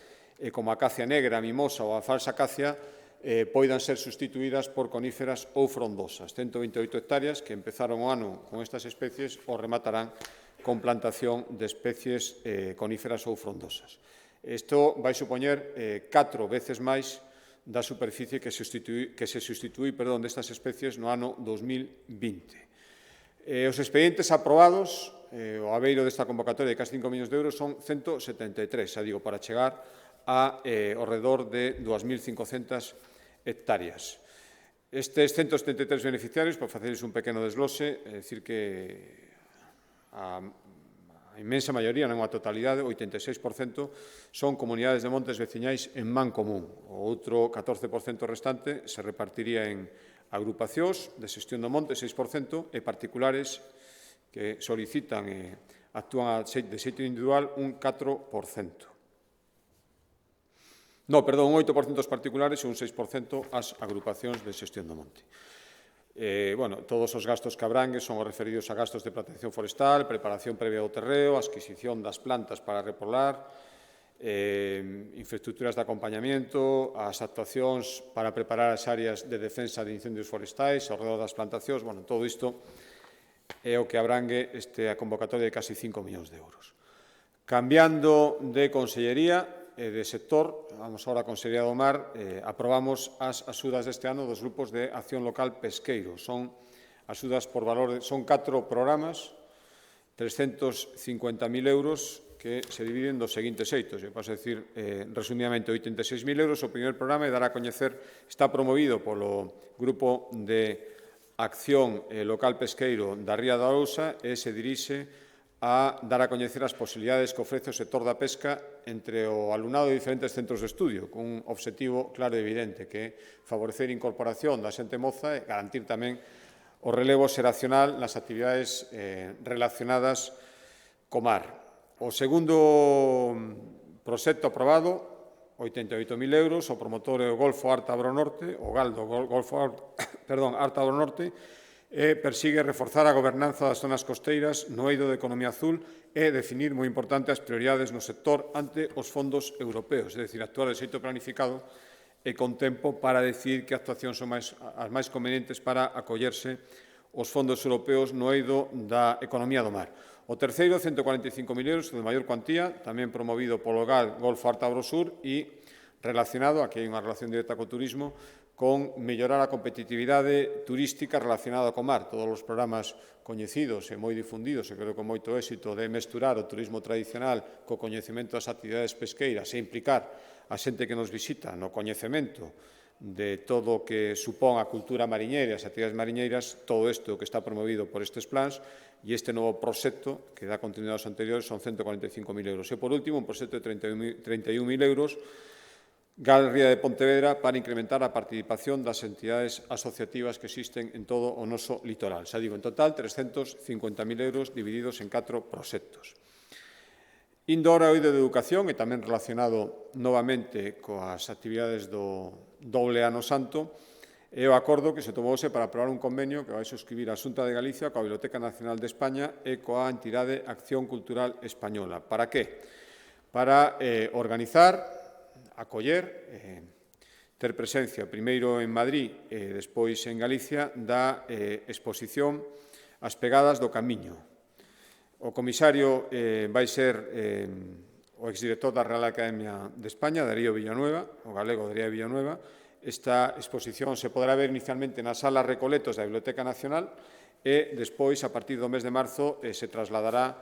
como a acacia negra, a mimosa ou a falsa acacia, poidan ser sustituídas por coníferas ou frondosas. 128 hectáreas que empezaron o ano con estas especies ou rematarán con plantación de especies coníferas ou frondosas. Isto vai supoñer 4 veces máis da superficie que se sustituí destas especies no ano 2020. Os expedientes aprobados, o abeiro desta convocatoria de casi 5 millóns de euros, son 173, xa digo, para chegar a ao redor de 2.500 hectáreas. Estes 173 beneficiarios, para facerles un pequeno desglose, é dicir que a a inmensa maioría, non a totalidade, 86%, son comunidades de montes veciñais en man común. O outro 14% restante se repartiría en agrupacións de xestión do monte, 6%, e particulares que solicitan e actúan de xeito individual un 4%. No, perdón, un 8% os particulares e un 6% as agrupacións de xestión do monte. Todos os gastos que abrangue son os referidos a gastos de protección forestal, preparación previa do terreo, adquisición das plantas para repoblar, infraestructuras de acompañamiento, as actuacións para preparar as áreas de defensa de incendios forestais ao redor das plantacións, todo isto é o que abrangue a convocatoria de casi 5 millóns de euros. Cambiando de consellería e de sector, vamos agora a Consellería do Mar, aprobamos as axudas deste ano dos grupos de acción local pesqueiro. Son axudas por valor, son 4 programas, 350.000 euros, que se dividen dos seguintes xeitos. Eu paso a decir, resumidamente, 86.000 euros. O primeiro programa é dar a coñecer, está promovido polo Grupo de Acción Local Pesqueiro da Ría da Arousa e se dirixe a dar a coñecer as posibilidades que ofrece o sector da pesca entre o alumnado de diferentes centros de estudio, con un obxectivo claro e evidente, que é favorecer a incorporación da xente moza e garantir tamén o relevo xeracional nas actividades relacionadas co mar. O segundo proxecto aprobado, 88.000 euros, o promotor é o Golfo Arta Abronorte, o Galdo Golfo Arta Abronorte, persigue reforzar a gobernanza das zonas costeiras no eido de economía azul e definir, moi importante, as prioridades no sector ante os fondos europeos, é dicir, actuar de xeito planificado e con tempo para decidir que actuacións son as máis convenientes para acollerse os fondos europeos no eido da economía do mar. O terceiro, 145.000 euros, de maior cuantía, tamén promovido polo GAL Golfo Arta Abrosur e relacionado, aquí hai unha relación directa co turismo, con mellorar a competitividade turística relacionada co mar. Todos os programas coñecidos e moi difundidos, e creo con moito éxito, de mesturar o turismo tradicional co coñecemento das actividades pesqueiras e implicar a xente que nos visita no coñecemento de todo o que supón a cultura mariñeira e as actividades mariñeiras, todo isto que está promovido por estes plans e este novo proxecto que dá continuidade aos anteriores son 145.000 euros. E, por último, un proxecto de 31.000 euros GAL Ría de Pontevedra para incrementar a participación das entidades asociativas que existen en todo o noso litoral. Xa digo, en total, 350.000 euros divididos en 4 proxectos. Indo ahora ao eido de educación e tamén relacionado novamente coas actividades do doble ano santo, é o acordo que se tomouse para aprobar un convenio que vai suscribir a Xunta de Galicia coa Biblioteca Nacional de España e coa entidade Acción Cultural Española. Para que? Para organizar, acoller, ter presencia primeiro en Madrid e despois en Galicia da exposición As Pegadas do Camiño. O comisario vai ser o exdirector da Real Academia de España, Darío Villanueva, o galego Darío Villanueva. Esta exposición se podrá ver inicialmente na Sala Recoletos da Biblioteca Nacional e despois, a partir do mes de marzo, se trasladará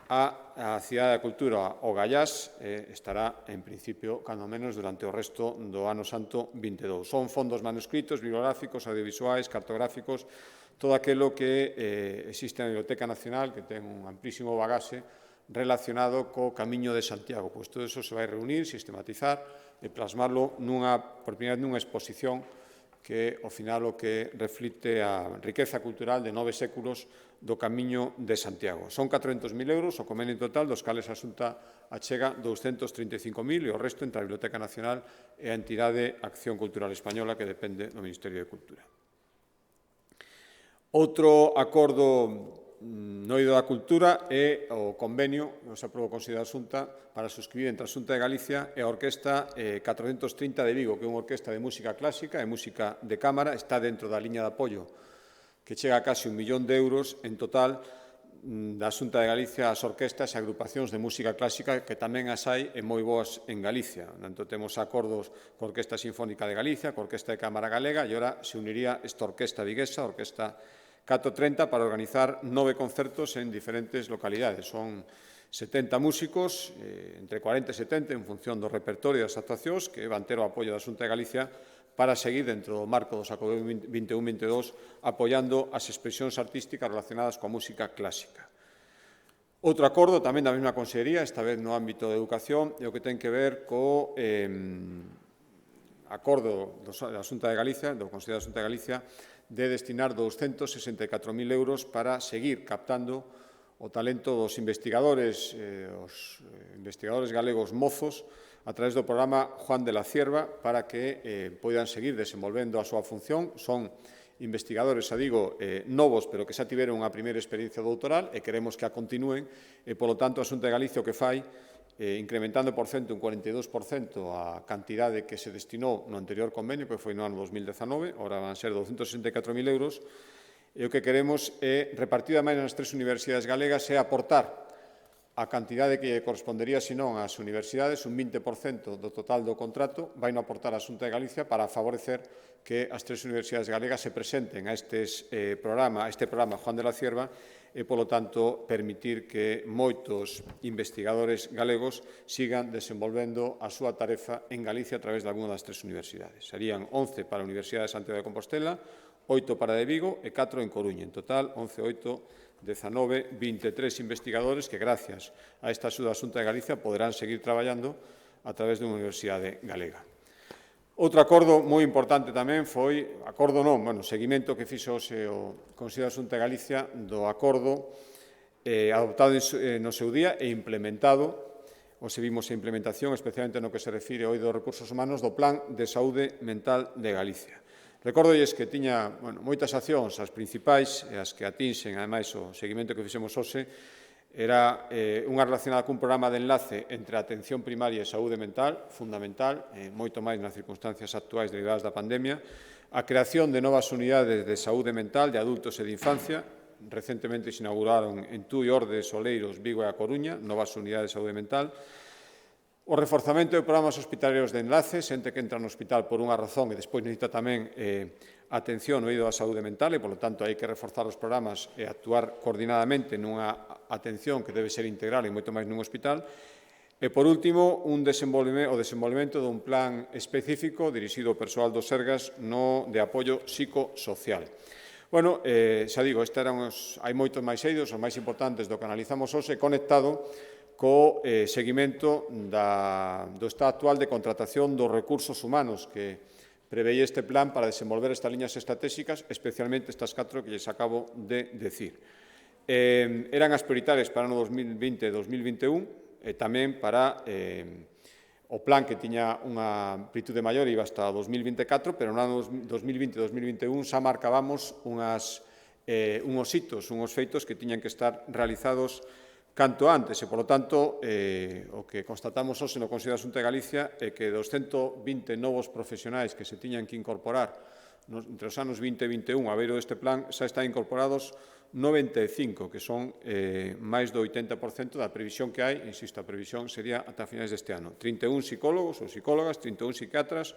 a Cidade da Cultura, o Gallás, estará, en principio, cando menos, durante o resto do ano santo 22. Son fondos manuscritos, bibliográficos, audiovisuais, cartográficos, todo aquilo que existe na Biblioteca Nacional, que ten un amplísimo bagaxe relacionado co Camiño de Santiago. Pois todo iso se vai reunir, sistematizar e plasmarlo por primeira vez nunha exposición que, ao final, o que reflite a riqueza cultural de 9 séculos do Camiño de Santiago. Son 400.000 euros o convenio total, dos cales a Xunta achega 235.000 e o resto entre a Biblioteca Nacional e a entidade Acción Cultural Española que depende do Ministerio de Cultura. Outro acordo no eido da cultura é o convenio que se aprobou o Consello da Xunta para suscribir entre a Xunta de Galicia e a Orquesta 430 de Vigo, que é unha orquesta de música clásica e música de cámara, está dentro da liña de apoio que chega a casi 1 millón de euros en total da Xunta de Galicia ás orquestas e agrupacións de música clásica que tamén as hai e moi boas en Galicia. Tanto temos acordos coa Orquesta Sinfónica de Galicia, coa Orquesta de Cámara Galega e ora se uniría esta orquesta viguesa, a Orquesta 430, para organizar 9 concertos en diferentes localidades. Son 70 músicos, entre 40 e 70, en función do repertorio das actuacións, que van ter o apoio da Xunta de Galicia para seguir dentro do marco do Sacodeu 21-22 apoiando as expresións artísticas relacionadas coa música clásica. Outro acordo tamén da mesma Consellería, esta vez no ámbito da educación, é o que ten que ver co acordo da Xunta de Galicia, do Consello da Xunta de Galicia, de destinar 264.000 euros para seguir captando o talento dos investigadores, os investigadores galegos mozos, a través do programa Juan de la Cierva, para que poidan seguir desenvolvendo a súa función. Son investigadores, xa digo, novos, pero que xa tiveron unha primeira experiencia doutoral e queremos que a continúen, e, polo tanto, a Xunta de Galicia o que fai, incrementando por cento un 42% a cantidade que se destinou no anterior convenio, que foi no ano 2019, ora van ser 264.000 euros, e o que queremos é, repartida máis nas 3 universidades galegas, é aportar a cantidade que correspondería, senón, ás universidades, un 20% do total do contrato, vai non aportar a Xunta de Galicia para favorecer que as 3 universidades galegas se presenten a este programa Juan de la Cierva e, polo tanto, permitir que moitos investigadores galegos sigan desenvolvendo a súa tarefa en Galicia a través de algunha das 3 universidades. Serían 11 para a Universidade de Santiago de Compostela, 8 para de Vigo e 4 en Coruña. En total, 11, 8, 19, 23 investigadores que, gracias a esta axuda da Xunta de Galicia, poderán seguir traballando a través dunha universidade galega. Outro acordo moi importante tamén foi, seguimento que fixo o Consello da Xunta de Galicia do acordo adoptado no seu día e implementado, o vimos a implementación, especialmente no que se refire hoxe dos recursos humanos, do Plan de Saúde Mental de Galicia. Recórdolles que tiña moitas accións, as principais e as que atinxen, ademais, o seguimento que fixemos hoxe, era unha relacionada cun programa de enlace entre a atención primaria e saúde mental, fundamental, moito máis nas circunstancias actuais derivadas da pandemia, a creación de novas unidades de saúde mental de adultos e de infancia, recentemente se inauguraron en Tui, Ordes, Oleiros, Vigo e A Coruña, novas unidades de saúde mental, o reforzamento de programas hospitalarios de enlace, xente que entra no hospital por unha razón e despois necesita tamén atención no eido da saúde mental e, polo tanto, hai que reforzar os programas e actuar coordinadamente nunha atención que debe ser integral e moito máis nun hospital. E, por último, o desenvolvemento dun plan específico dirixido ao persoal do Sergas de apoio psicosocial. Bueno, xa digo, hai moitos máis eidos, os máis importantes do que analizamos hoxe, conectado co seguimento do estado actual de contratación dos recursos humanos que preveía este plan para desenvolver estas liñas estratégicas, especialmente estas 4 que lles acabo de decir. Eran as prioritarias para o ano 2020 e 2021 e tamén para o plan que tiña unha amplitude maior e iba hasta 2024, pero no ano 2020 e 2021 xa marcábamos unhos hitos, unhos feitos que tiñan que estar realizados canto antes e, polo tanto, o que constatamos hoxe no Consello da Xunta de Galicia é que dos 120 novos profesionais que se tiñan que incorporar entre os anos 20 e 21 a beiro deste plan xa están incorporados 95, que son máis do 80% da previsión que hai, insisto, a previsión sería ata finais deste ano. 31 psicólogos ou psicólogas, 31 psiquiatras,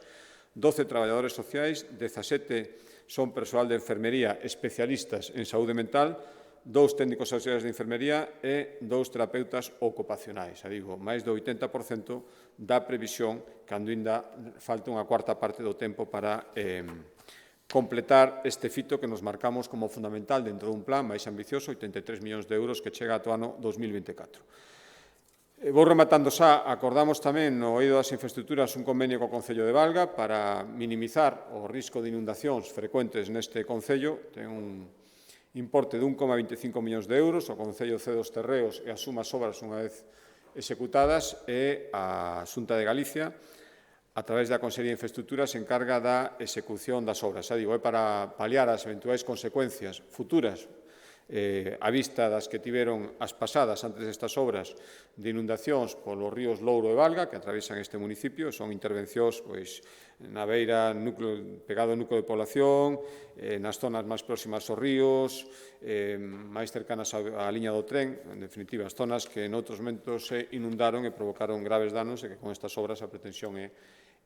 12 traballadores sociais, 17 son persoal de enfermería especialistas en saúde mental, 2 técnicos auxiliares de enfermería e 2 terapeutas ocupacionais. Digo, máis do 80% da previsión, cando ainda falta unha cuarta parte do tempo para completar este fito que nos marcamos como fundamental dentro dun plan máis ambicioso, 83 millóns de euros, que chega ata o ano 2024. Vou rematando xa, acordamos tamén no eido das infraestructuras un convenio co Concello de Valga para minimizar o risco de inundacións frecuentes neste Concello. Ten un importe de 1,25 millóns de euros, o Concello cede os terreos e asuma as obras unha vez executadas e a Xunta de Galicia, a través da Consellería de Infraestructuras, se encarga da execución das obras. Xa digo, é para paliar as eventuais consecuencias futuras a vista das que tiveron as pasadas antes destas obras de inundacións polos ríos Louro e Valga, que atravesan este municipio. Son intervencións na beira, pegado ao núcleo de población, nas zonas máis próximas aos ríos, máis cercanas á liña do tren, en definitiva, as zonas que noutros momentos se inundaron e provocaron graves danos e que con estas obras a pretensión é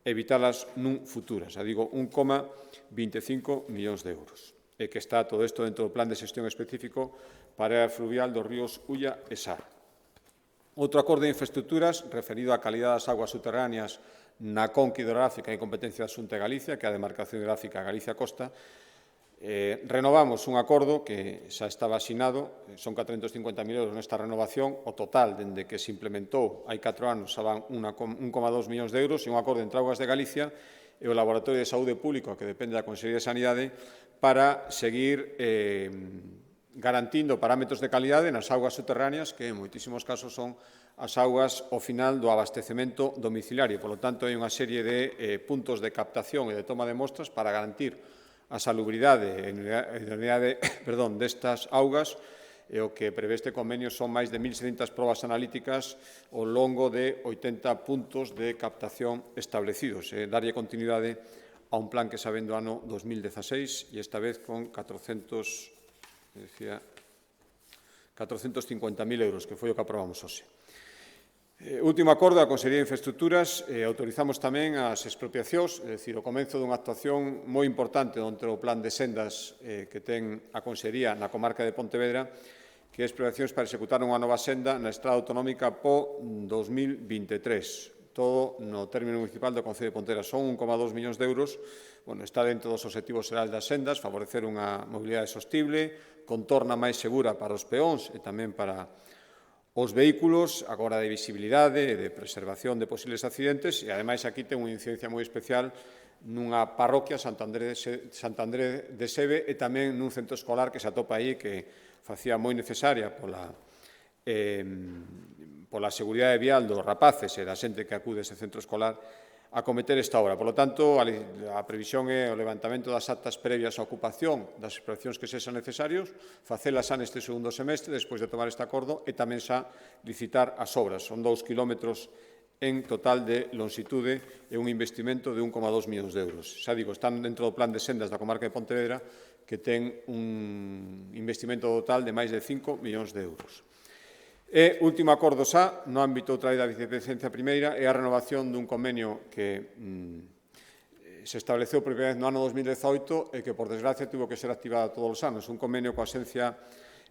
evitalas nun futuro. Xa digo, 1,25 millóns de euros. E que está todo isto dentro do plan de xestión específico para a área fluvial dos ríos Ulla e Sar. Outro acordo de infraestructuras referido á calidade das aguas subterráneas na conca hidrográfica e competencia da Xunta de Galicia, que é a demarcación hidrográfica Galicia Costa, Renovamos un acordo que xa estaba asinado, son 450.000 euros nesta renovación, o total, dende que se implementou hai 4 anos, xa van 1,2 millóns de euros, e un acordo entre Augas de Galicia e o Laboratorio de Saúde Público, que depende da Consellería de Sanidade, para seguir garantindo parámetros de calidade nas augas subterráneas, que en moitísimos casos son as augas ao final do abastecemento domiciliario. Por lo tanto, hai unha serie de puntos de captación e de toma de mostras para garantir a salubridade e idoneidade destas augas, e o que prevé este convenio son máis de 1.600 probas analíticas ao longo de 80 puntos de captación establecidos, darlle continuidade a un plan que xa ven do ano 2016 e esta vez con 450.000 euros, que foi o que aprobamos hoxe. Último acordo da Consellería de Infraestructuras, autorizamos tamén as expropiacións, é dicir, o comenzo dunha actuación moi importante dentro do plan de sendas que ten a Consellería na comarca de Pontevedra, que é expropiacións para executar unha nova senda na estrada autonómica PO 2023. Todo no término municipal do Concello de Pontevedra. Son 1,2 millóns de euros. Está dentro dos obxectivos xerais das sendas, favorecer unha mobilidade sostible, contorna máis segura para os peóns e tamén para os vehículos, agora de visibilidade e de preservación de posibles accidentes, e, ademais, aquí ten unha incidencia moi especial nunha parroquia, Sant André de Sebe, e tamén nun centro escolar que se atopa aí, que facía moi necesaria pola seguridade vial dos rapaces e da xente que acude a ese centro escolar a cometer esta obra. Por lo tanto, a previsión é o levantamento das actas previas á ocupación das expropiacións que sexan necesarios, facelas xa neste segundo semestre, despois de tomar este acordo, e tamén xa licitar as obras. Son 2 kilómetros en total de longitude e un investimento de 1,2 millóns de euros. Xa digo, están dentro do plan de sendas da comarca de Pontevedra, que ten un investimento total de máis de 5 millóns de euros. E último acordo xa, no ámbito outra vez da vicepresidencia primeira, é a renovación dun convenio que se estableceu por primeira vez no ano 2018 e que, por desgracia, tivo que ser activado todos os anos. Un convenio coa Axencia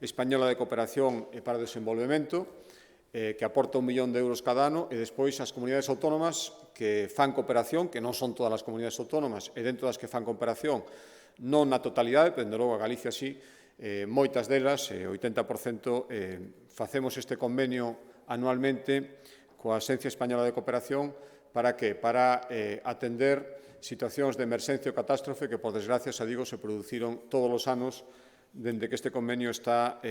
Española de Cooperación e para o Desenvolvemento, que aporta 1 millón de euros cada ano, e despois as comunidades autónomas que fan cooperación, que non son todas as comunidades autónomas, e dentro das que fan cooperación, non na totalidade, pero, dende logo, a Galicia sí, moitas delas, 80%, facemos este convenio anualmente coa Axencia Española de Cooperación. Para que? Para atender situacións de emerxencia ou catástrofe que, por desgracia, xa digo, se produciron todos os anos dende que este convenio está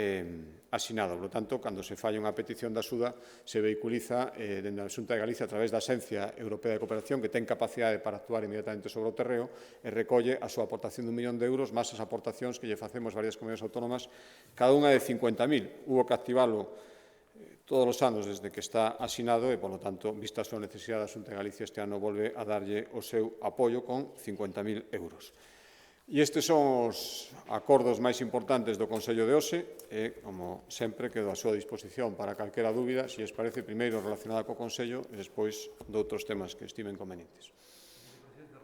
asinado. Por lo tanto, cando se falla unha petición de axuda, se vehiculiza dende a Xunta de Galicia a través da Axencia Europea de Cooperación, que ten capacidade para actuar inmediatamente sobre o terreo, e recolle a súa aportación de 1 millón de euros, máis as aportacións que lle facemos varias comunidades autónomas, cada unha de 50.000. Hubo que activalo todos os anos desde que está asinado e, por lo tanto, vista a súa necesidade, a Xunta de Galicia este ano volve a darlle o seu apoio con 50.000 euros. E estes son os acordos máis importantes do Consello de hoxe e, como sempre, quedo a súa disposición para calquera dúbida, se lles parece, primeiro relacionada co Consello e despois de outros temas que estimen convenientes.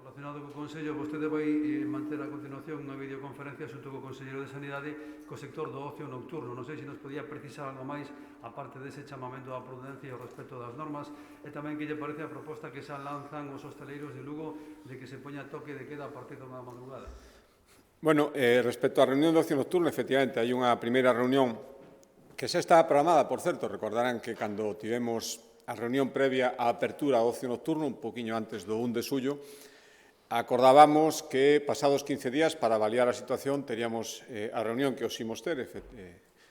Relacionado co Consello, vostede vai manter a continuación unha videoconferencia xunto co Conselleiro de Sanidade co sector do ocio nocturno. Non sei se nos podía precisar algo máis, aparte dese chamamento á prudencia e ao respecto das normas, e tamén que lle parece a proposta que xa lanzan os hosteleiros de Lugo de que se poña toque de queda a partir da madrugada. Bueno, respecto á reunión do ocio nocturno, efectivamente, hai unha primeira reunión que xa está programada, por certo. Recordarán que cando tivemos a reunión previa á apertura do ocio nocturno, un poquinho antes do 1 de xullo, acordábamos que, pasados 15 días, para avaliar a situación, teríamos a reunión que os imos ter,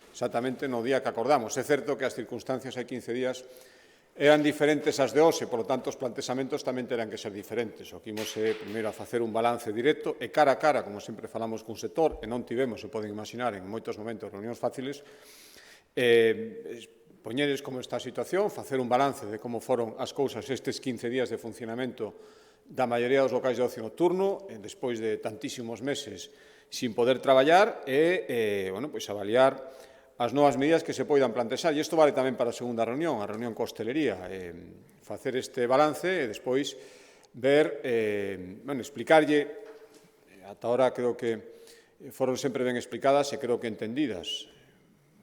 exactamente no día que acordamos. É certo que as circunstancias hai 15 días eran diferentes ás de hoxe, por lo tanto, os plantexamentos tamén terán que ser diferentes. O que imos é, primeiro, a facer un balance directo e cara a cara, como sempre falamos cun sector, e non tivemos, se poden imaginar, en moitos momentos reunións fáciles, poñeres como está a situación, facer un balance de como foron as cousas estes 15 días de funcionamento da maioría dos locais de ocio nocturno, despois de tantísimos meses sin poder traballar, e avaliar as novas medidas que se poidan plantexar. E isto vale tamén para a segunda reunión, a reunión coa hostelería. Facer este balance e despois ver, explicarlle, ata ahora creo que foron sempre ben explicadas e creo que entendidas.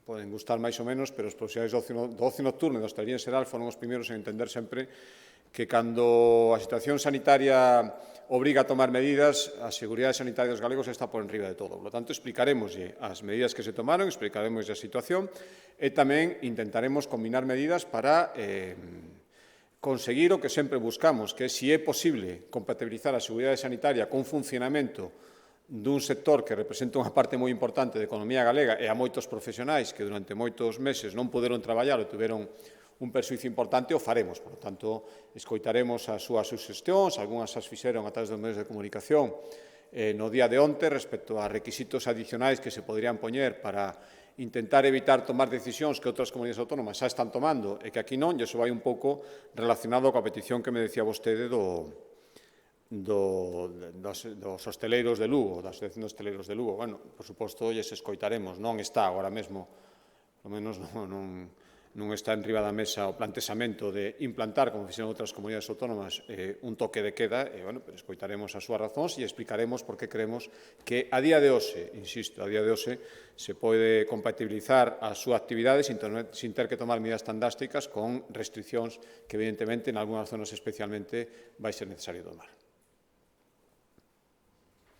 Poden gustar máis ou menos, pero os profesionais do ocio nocturno e da hostelería en xeral foron os primeiros en entender sempre que cando a situación sanitaria obriga a tomar medidas, a seguridade sanitaria dos galegos está por enriba de todo. Por lo tanto, explicaremoslle as medidas que se tomaron, explicaremoslle a situación e tamén intentaremos combinar medidas para conseguir o que sempre buscamos, que é, se é posible, compatibilizar a seguridade sanitaria con funcionamento dun sector que representa unha parte moi importante da economía galega e a moitos profesionais que durante moitos meses non poderon traballar ou tiveron un perxuízo importante, o faremos. Por lo tanto, escoitaremos as súas suxestións, algunhas as fixeron a través dos medios de comunicación no día de onte respecto a requisitos adicionais que se poderían poñer para intentar evitar tomar decisións que outras comunidades autónomas xa están tomando e que aquí non, e iso vai un pouco relacionado coa petición que me decía vostede dos hosteleiros de Lugo, da Asociación de Hosteleiros de Lugo. Bueno, por suposto, lles escoitaremos. Non está agora mesmo, polo menos non está en riba da mesa o plantexamento de implantar, como fixeron outras comunidades autónomas, un toque de queda, pero escoitaremos as súas razóns e explicaremos por que creemos que a día de hoxe, insisto, a día de hoxe, se pode compatibilizar a súa actividade sin ter que tomar medidas tan drásticas con restriccións que, evidentemente, en algunhas zonas especialmente vai ser necesario tomar.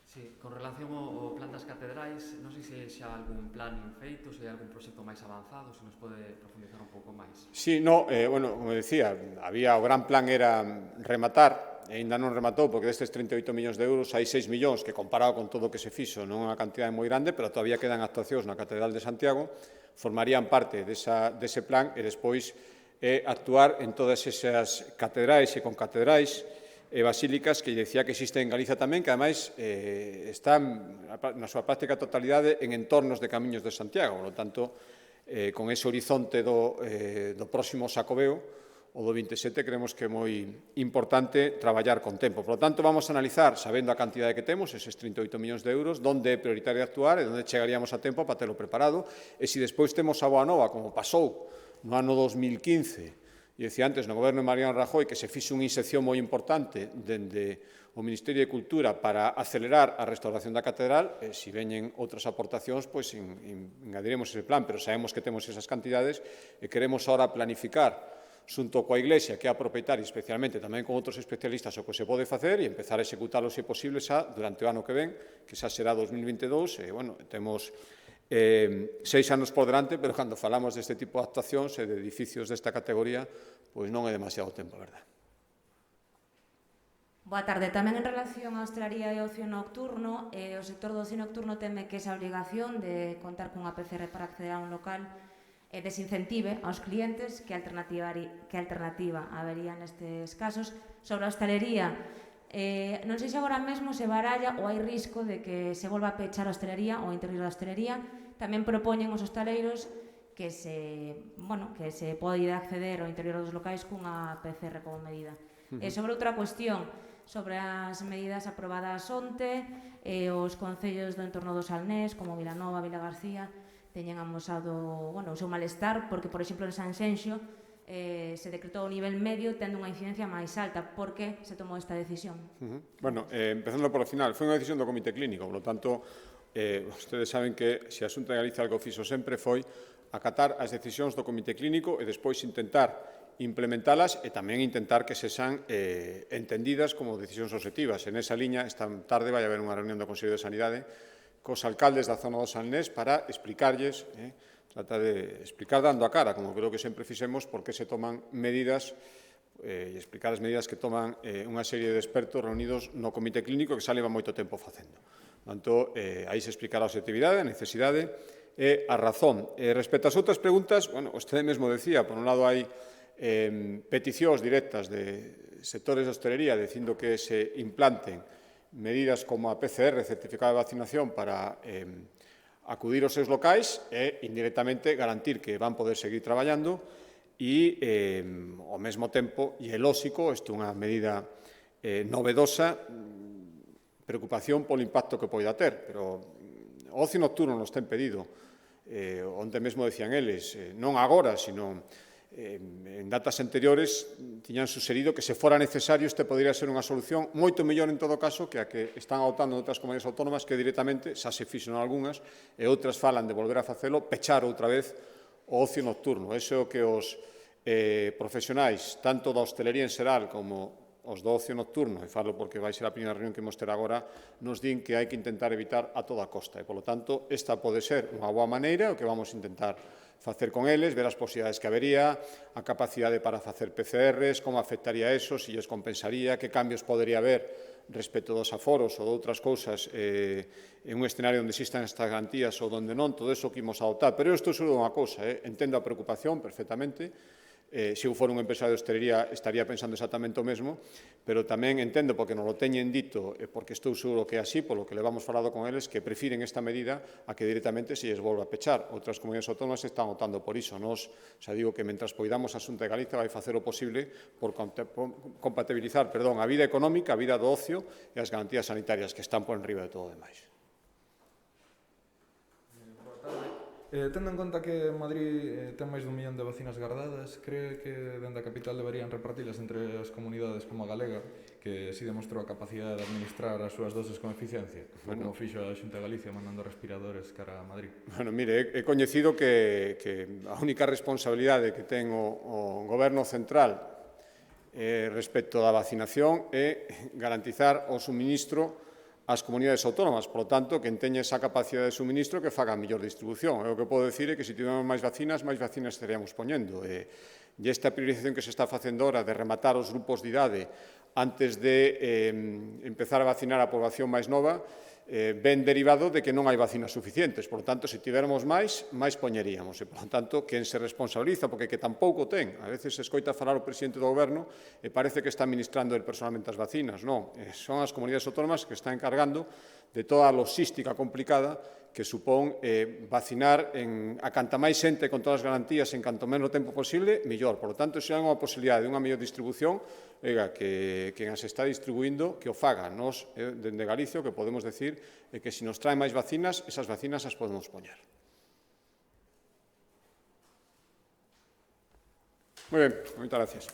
Sí, con relación ao plan das catedrais, non sei se xa algún plan feito, se hai algún proxecto máis avanzado, se nos pode profundizar un pouco máis. Sí, como decía, o gran plan era rematar, e ainda non rematou, porque destes 38 millóns de euros hai 6 millóns, que comparado con todo o que se fixo non é unha cantidade moi grande, pero todavía quedan actuacións na Catedral de Santiago, formarían parte dese plan e despois actuar en todas esas catedrais e concatedrais e basílicas que decía que existen en Galiza tamén, que ademais están na súa práctica totalidade en entornos de camiños de Santiago. Por lo tanto, con ese horizonte do próximo Xacobeo, o do 27, creemos que é moi importante traballar con tempo. Por lo tanto, vamos a analizar, sabendo a cantidade que temos, eses 38 millóns de euros, onde é prioritario actuar e onde chegaríamos a tempo para telo preparado. E se despois temos a boa nova, como pasou no ano 2015, e decía antes, no goberno de Mariano Rajoy, que se fixe unha inserción moi importante dende o Ministerio de Cultura para acelerar a restauración da catedral, se veñen outras aportacións, pois engadiremos ese plan, pero sabemos que temos esas cantidades e queremos ahora planificar xunto coa Iglesia, que é a propietaria, especialmente tamén con outros especialistas, o que se pode facer e empezar a executalo, se posible, xa durante o ano que ven, que xa será 2022, e, temos 6 anos por delante, pero cando falamos deste tipo de actuacións e de edificios desta categoría, pois non é demasiado tempo, a verdade. Boa tarde. Tamén en relación á hostalería e ocio nocturno, o sector do ocio nocturno teme que esa obrigación de contar cunha PCR para acceder a un local desincentive aos clientes, que alternativa habería nestes casos. Sobre a hostalería, non sei se agora mesmo se baralla ou hai risco de que se volva a pechar a hostalería ou o interior da hostalería. Tamén propoñen os hostaleiros que se pode acceder ao interior dos locais cunha PCR como medida. Sobre outra cuestión, sobre as medidas aprobadas onte, os concellos do entorno do Salnés, como Vilanova, Vilagarcía, teñen amosado o seu malestar, porque, por exemplo, en Sanxenxo se decretou o nivel medio tendo unha incidencia máis alta. Por que se tomou esta decisión? Empezando por o final, foi unha decisión do Comité Clínico, por lo tanto, ustedes saben que se a Xunta de Galicia algo fixo sempre foi acatar as decisións do Comité Clínico e despois intentar implementalas e tamén intentar que sexan entendidas como decisións obxectivas. En esa liña, esta tarde vai haber unha reunión do Consello de Sanidade cos alcaldes da zona do Salnés para explicarlles, tratar de explicar dando a cara, como creo que sempre fixemos, por que se toman medidas e explicar as medidas que toman unha serie de expertos reunidos no Comité Clínico que xa leva moito tempo facendo. Por tanto, aí se explicará a objetividade, a necesidade e a razón. Respecto ás outras preguntas, vostede mesmo decía, por un lado hai peticións directas de sectores de hostelería dicindo que se implanten medidas como a PCR, certificado de vacinación, para acudir aos seus locais e, indirectamente, garantir que van poder seguir traballando e, ao mesmo tempo, e é lóxico, isto é unha medida novedosa, preocupación polo impacto que poida ter, pero o ocio nocturno nos ten pedido, onde mesmo decían eles, non agora, sino en datas anteriores, tiñan suxerido que se fora necesario este podría ser unha solución moito mellor en todo caso que a que están adoptando outras comunidades autónomas que directamente, xa se fixo en algunhas, e outras falan de volver a facelo, pechar outra vez o ocio nocturno. Eso é o que os profesionais, tanto da hostelería en xeral como os do ocio nocturno, e falo porque vai ser a primeira reunión que imos ter agora, nos din que hai que intentar evitar a toda costa. E, polo tanto, esta pode ser unha boa maneira, o que vamos a intentar facer con eles, ver as posibilidades que habería, a capacidade para facer PCRs, como afectaría eso, se lles compensaría, que cambios podería haber respecto dos aforos ou de outras cousas en un escenario onde existan estas garantías ou onde non, todo eso que imos a adoptar. Pero eu estou seguro de unha cousa, entendo a preocupación perfectamente. Se eu for un empresario de hostelería estaría pensando exactamente o mesmo, pero tamén entendo, porque nos lo teñen dito, porque estou seguro que é así, polo que levamos falado con eles, que prefiren esta medida a que directamente se lles volva a pechar. Outras comunidades autónomas están optando por iso. Nos, xa digo que mentras poidamos a Xunta de Galicia vai facer o posible por compatibilizar a vida económica, a vida do ocio e as garantías sanitarias que están por enriba de todo o demais. Tendo en conta que Madrid ten máis dun millón de vacinas gardadas, cree que dende a capital deberían repartilas entre as comunidades como a galega, que si demostrou a capacidade de administrar as súas doses con eficiencia, como fixo a Xunta de Galicia mandando respiradores cara a Madrid? Bueno, mire, he coñecido que a única responsabilidade que ten o Goberno central respecto da vacinación é garantizar o suministro ás comunidades autónomas. Por lo tanto, que teña esa capacidade de suministro que faga a mellor distribución. O que podo dicir é que se tivemos máis vacinas estaríamos poñendo. E esta priorización que se está facendo ahora de rematar os grupos de idade antes de empezar a vacinar a población máis nova, ven derivado de que non hai vacinas suficientes. Por lo tanto, se tivermos máis poñeríamos. E, por lo tanto, quen se responsabiliza, porque que tampouco ten. A veces se escoita falar o presidente do Goberno e parece que está administrando el personalmente as vacinas. Non, son as comunidades autónomas que están encargando de toda a logística complicada que supón vacinar a canta máis xente con todas as garantías en canto menos tempo posible, mellor. Por lo tanto, se hai unha posibilidade de unha mellor distribución, que quen as está distribuindo, que o faga. Nos, dende Galicia, o que podemos decir é que se nos traen máis vacinas, esas vacinas as podemos poñer. Moi ben, moitas gracias.